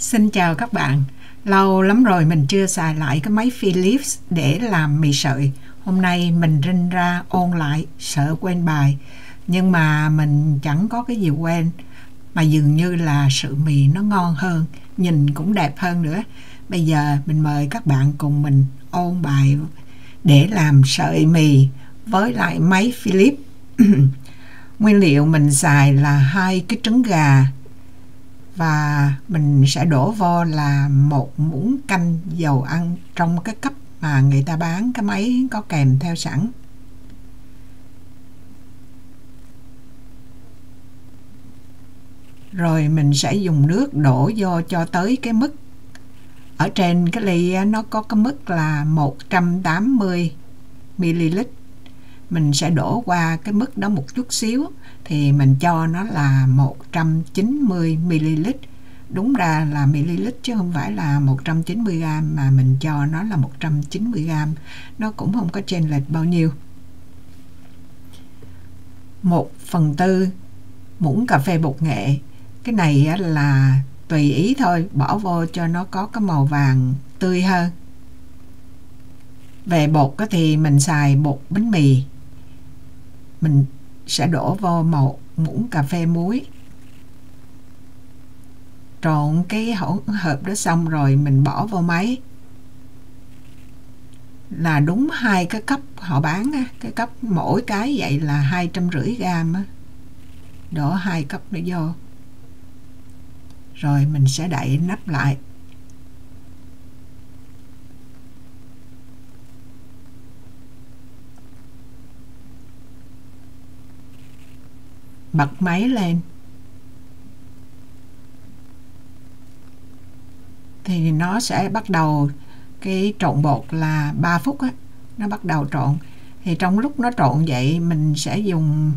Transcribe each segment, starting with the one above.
Xin chào các bạn. Lâu lắm rồi mình chưa xài lại cái máy Philips để làm mì sợi. Hôm nay mình rinh ra ôn lại, sợ quên bài. Nhưng mà mình chẳng có cái gì quên. Mà dường như là sợi mì nó ngon hơn, nhìn cũng đẹp hơn nữa. Bây giờ mình mời các bạn cùng mình ôn bài để làm sợi mì với lại máy Philips. Nguyên liệu mình xài là 2 cái trứng gà, và mình sẽ đổ vô là 1 muỗng canh dầu ăn trong cái cốc mà người ta bán cái máy có kèm theo sẵn. Rồi mình sẽ dùng nước đổ vô cho tới cái mức. Ở trên cái ly nó có cái mức là 180ml. Mình sẽ đổ qua cái mức đó một chút xíu, thì mình cho nó là 190ml. Đúng ra là ml chứ không phải là 190g, mà mình cho nó là 190g. Nó cũng không có chênh lệch bao nhiêu. 1/4 muỗng cà phê bột nghệ. Cái này là tùy ý thôi, bỏ vô cho nó có cái màu vàng tươi hơn. Về bột thì mình xài bột bánh mì. Mình sẽ đổ vô 1 muỗng cà phê muối. Trộn cái hỗn hợp đó xong rồi mình bỏ vô máy. Là đúng 2 cái cốc họ bán á, cái cốc mỗi cái vậy là 250g á. Đổ 2 cốc nữa vô. Rồi mình sẽ đậy nắp lại. Bật máy lên. Thì nó sẽ bắt đầu cái trộn bột là 3 phút á, nó bắt đầu trộn. Thì trong lúc nó trộn vậy mình sẽ dùng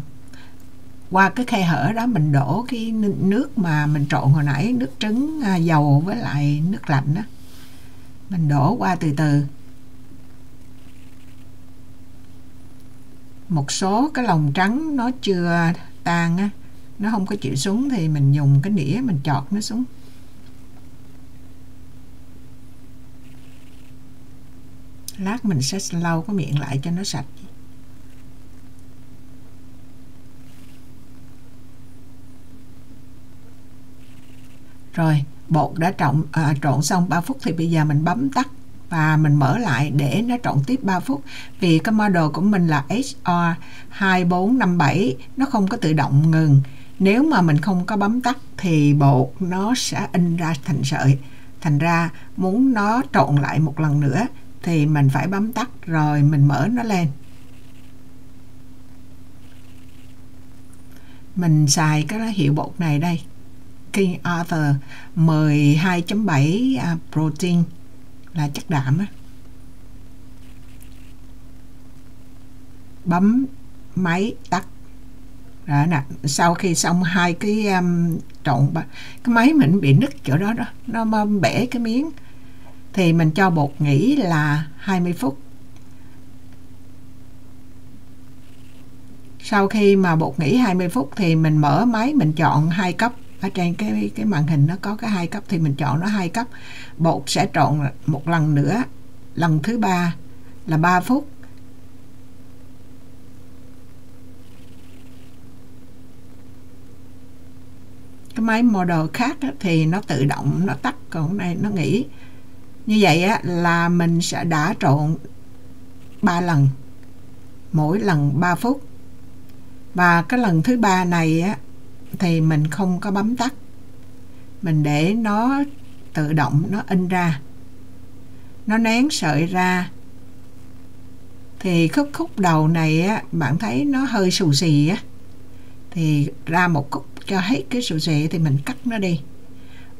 qua cái khe hở đó, mình đổ cái nước mà mình trộn hồi nãy, nước trứng, dầu với lại nước lạnh đó. Mình đổ qua từ từ. Một số cái lòng trắng nó chưa tan á, nó không có chịu xuống thì mình dùng cái nĩa mình chọt nó xuống. Lát mình sẽ lau cái miệng lại cho nó sạch. Rồi, bột đã trộn xong 3 phút thì bây giờ mình bấm tắt và mình mở lại để nó trộn tiếp 3 phút. Vì cái model của mình là HR2457, nó không có tự động ngừng. Nếu mà mình không có bấm tắt thì bột nó sẽ in ra thành sợi. Thành ra muốn nó trộn lại một lần nữa thì mình phải bấm tắt rồi mình mở nó lên. Mình xài cái hiệu bột này đây, King Arthur 12.7 protein, là chất đạm á. Bấm máy tắt. Rồi nè, sau khi xong 2 cái trộn, cái máy mình bị nứt chỗ đó đó, nó bể cái miếng. Thì mình cho bột nghỉ là 20 phút. Sau khi mà bột nghỉ 20 phút thì mình mở máy, mình chọn 2 cốc. Ở trên cái màn hình nó có cái 2 cốc thì mình chọn nó 2 cốc. Bột sẽ trộn một lần nữa, lần thứ 3 là 3 phút. Cái máy model khác thì nó tự động nó tắt, còn này nó nghỉ. Như vậy là mình sẽ đã trộn 3 lần, mỗi lần 3 phút. Và cái lần thứ 3 này thì mình không có bấm tắt, mình để nó tự động nó in ra, nó nén sợi ra. Thì khúc đầu này bạn thấy nó hơi xù xì á, thì ra một khúc cho hết cái xù xì thì mình cắt nó đi.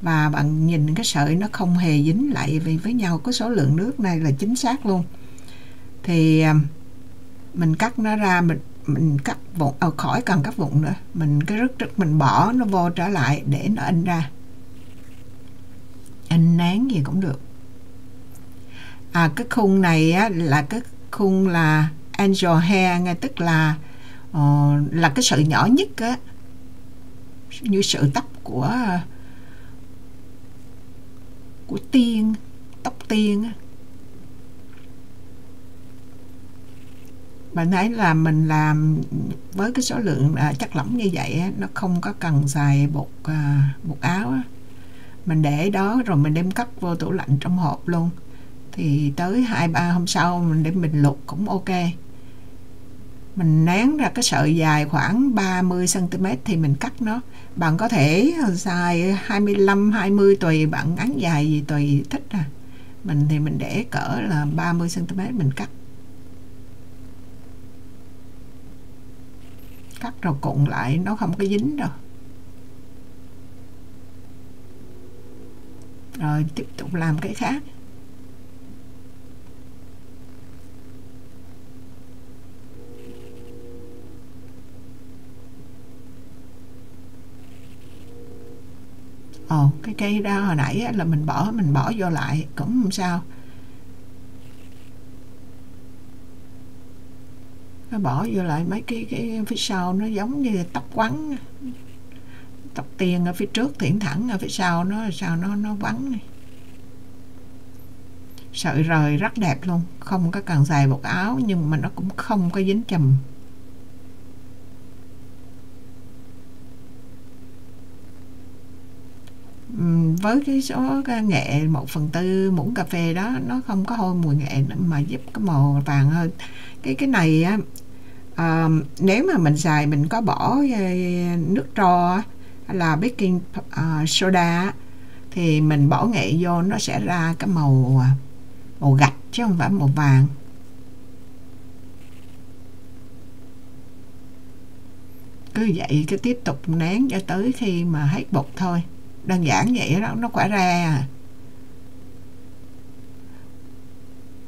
Và bạn nhìn cái sợi nó không hề dính lại với nhau, cái số lượng nước này là chính xác luôn. Thì mình cắt nó ra, mình cắt vụn, khỏi cần cắt vụn nữa, mình cái rứt mình bỏ nó vô trở lại để nó in ra, in nén gì cũng được. Cái khung này là cái khung là angel hair, nghe tức là cái sợi nhỏ nhất á, như sợi tóc của tiên, tóc tiên á. Bạn thấy là mình làm với cái số lượng chất lỏng như vậy á, nó không có cần xài bột áo á. Mình để đó rồi mình đem cất vô tủ lạnh trong hộp luôn, thì tới 2-3 hôm sau mình để mình luộc cũng ok. Mình nén ra cái sợi dài khoảng 30 cm thì mình cắt nó. Bạn có thể xài 25-20 tùy bạn ngắn dài gì tùy thích à. Mình thì mình để cỡ là 30 cm mình cắt rồi cuộn lại, nó không có dính đâu. Rồi tiếp tục làm cái khác. Cái cây đó hồi nãy là mình bỏ vô lại cũng không sao. Nó bỏ vô lại mấy cái phía sau nó giống như tóc quắn, tóc tiên ở phía trước thẳng thẳng, ở phía sau nó vắn này. Sợi rời rất đẹp luôn, không có cần xài bột áo nhưng mà nó cũng không có dính chùm. Với cái số nghệ 1/4 muỗng cà phê đó, nó không có hôi mùi nghệ nữa mà giúp cái màu vàng hơn. Cái này á, nếu mà mình xài mình có bỏ nước tro hay là baking soda thì mình bỏ nghệ vô nó sẽ ra cái màu gạch chứ không phải màu vàng. Cứ vậy cứ tiếp tục nén cho tới khi mà hết bột thôi. Đơn giản vậy đó, nó quả ra.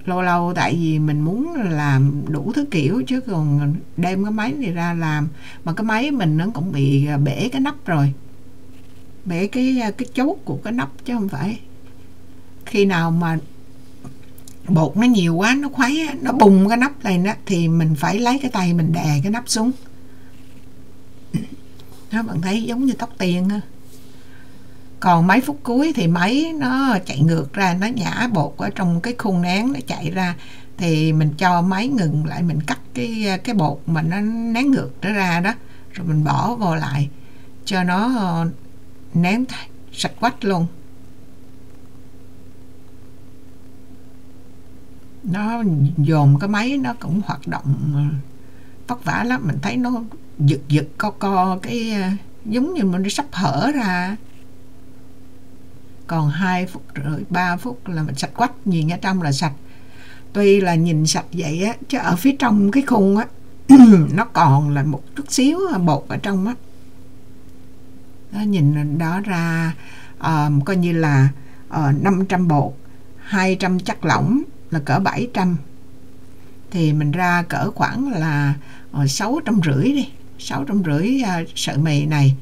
Lâu lâu tại vì mình muốn làm đủ thứ kiểu chứ còn đem cái máy này ra làm mà cái máy mình nó cũng bị bể cái nắp rồi, bể cái chốt của cái nắp chứ không phải. Khi nào mà bột nó nhiều quá, nó khuấy, nó bùng cái nắp này đó, thì mình phải lấy cái tay mình đè cái nắp xuống. Đó, bạn thấy giống như tóc tiên á. Còn mấy phút cuối thì máy nó chạy ngược ra, nó nhả bột ở trong cái khuôn nén nó chạy ra, thì mình cho máy ngừng lại, mình cắt cái bột mà nó nén ngược nó ra đó, rồi mình bỏ vô lại cho nó nén sạch quách luôn. Nó dồn cái máy nó cũng hoạt động vất vả lắm, mình thấy nó giật co cái giống như mình nó sắp hở ra. Còn 2 phút rồi 3 phút là mình sạch quách, nhìn ở trong là sạch. Tuy là nhìn sạch vậy á, chứ ở phía trong cái khuôn á nó còn là một chút xíu bột ở trong á. Đó, nhìn đó ra coi như là 500 bột, 200 chất lỏng là cỡ 700, thì mình ra cỡ khoảng là 650 đi, 650 sợi mì này.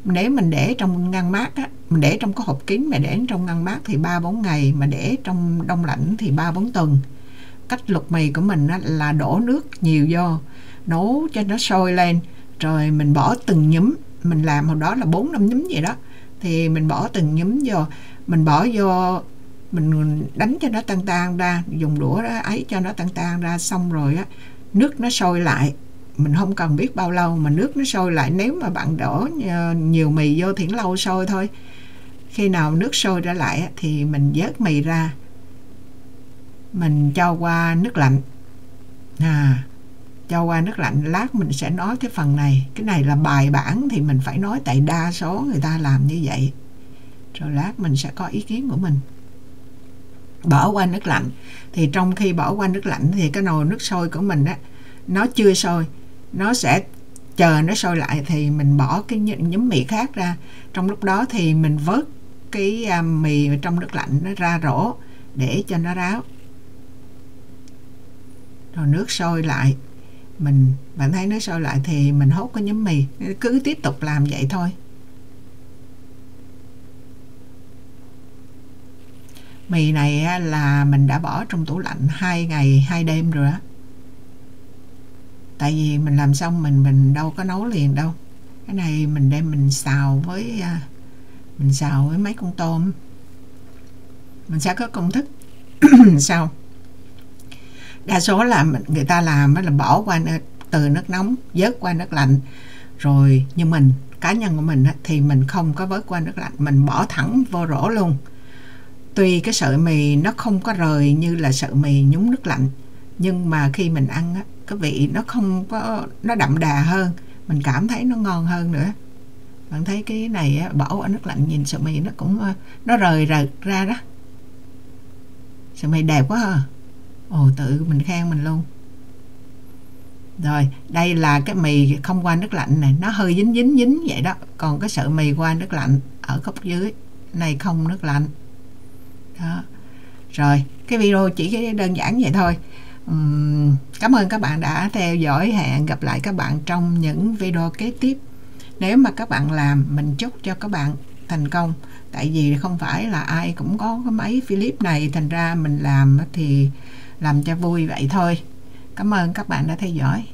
Nếu mình để trong ngăn mát á, mình để trong cái hộp kín mà để trong ngăn mát thì 3-4 ngày, mà để trong đông lạnh thì 3-4 tuần. Cách luộc mì của mình á, là đổ nước nhiều vô, nấu cho nó sôi lên, rồi mình bỏ từng nhúm. Mình làm hồi đó là 4-5 nhúm vậy đó, thì mình bỏ từng nhúm vô, mình bỏ vô, mình đánh cho nó tan ra, dùng đũa đó ấy cho nó tan ra. Xong rồi á, nước nó sôi lại, mình không cần biết bao lâu mà nước nó sôi lại. Nếu mà bạn đổ nhiều mì vô thì lâu sôi thôi. Khi nào nước sôi trở lại thì mình vớt mì ra, mình cho qua nước lạnh. Cho qua nước lạnh, lát mình sẽ nói cái phần này. Cái này là bài bản thì mình phải nói, tại đa số người ta làm như vậy. Rồi lát mình sẽ có ý kiến của mình. Bỏ qua nước lạnh, thì trong khi bỏ qua nước lạnh thì cái nồi nước sôi của mình á, nó chưa sôi, nó sẽ chờ nó sôi lại thì mình bỏ cái nhúm mì khác ra. Trong lúc đó thì mình vớt cái mì trong nước lạnh nó ra rổ để cho nó ráo. Rồi nước sôi lại, bạn thấy nó sôi lại thì mình hốt cái nhúm mì, cứ tiếp tục làm vậy thôi. Mì này là mình đã bỏ trong tủ lạnh 2 ngày 2 đêm rồi á. Tại vì mình làm xong mình đâu có nấu liền đâu. Cái này mình đem mình xào với mấy con tôm. mình sẽ có công thức sau. Đa số là người ta làm là bỏ qua từ nước nóng vớt qua nước lạnh rồi, nhưng cá nhân của mình thì mình không có vớt qua nước lạnh, mình bỏ thẳng vô rổ luôn. Tuy cái sợi mì nó không có rời như là sợi mì nhúng nước lạnh, nhưng mà khi mình ăn cái vị nó không có, nó đậm đà hơn, mình cảm thấy nó ngon hơn nữa. Bạn thấy cái này bỏ ở nước lạnh nhìn sợi mì nó cũng nó rời ra đó. Sợi mì đẹp quá ha. Ồ, tự mình khen mình luôn. Rồi, đây là cái mì không qua nước lạnh này, nó hơi dính vậy đó. Còn cái sợi mì qua nước lạnh ở góc dưới này không nước lạnh. Đó. Rồi, cái video chỉ đơn giản vậy thôi. Cảm ơn các bạn đã theo dõi. Hẹn gặp lại các bạn trong những video kế tiếp. Nếu mà các bạn làm, mình chúc cho các bạn thành công. Tại vì không phải là ai cũng có cái máy Philips này, thành ra mình làm thì làm cho vui vậy thôi. Cảm ơn các bạn đã theo dõi.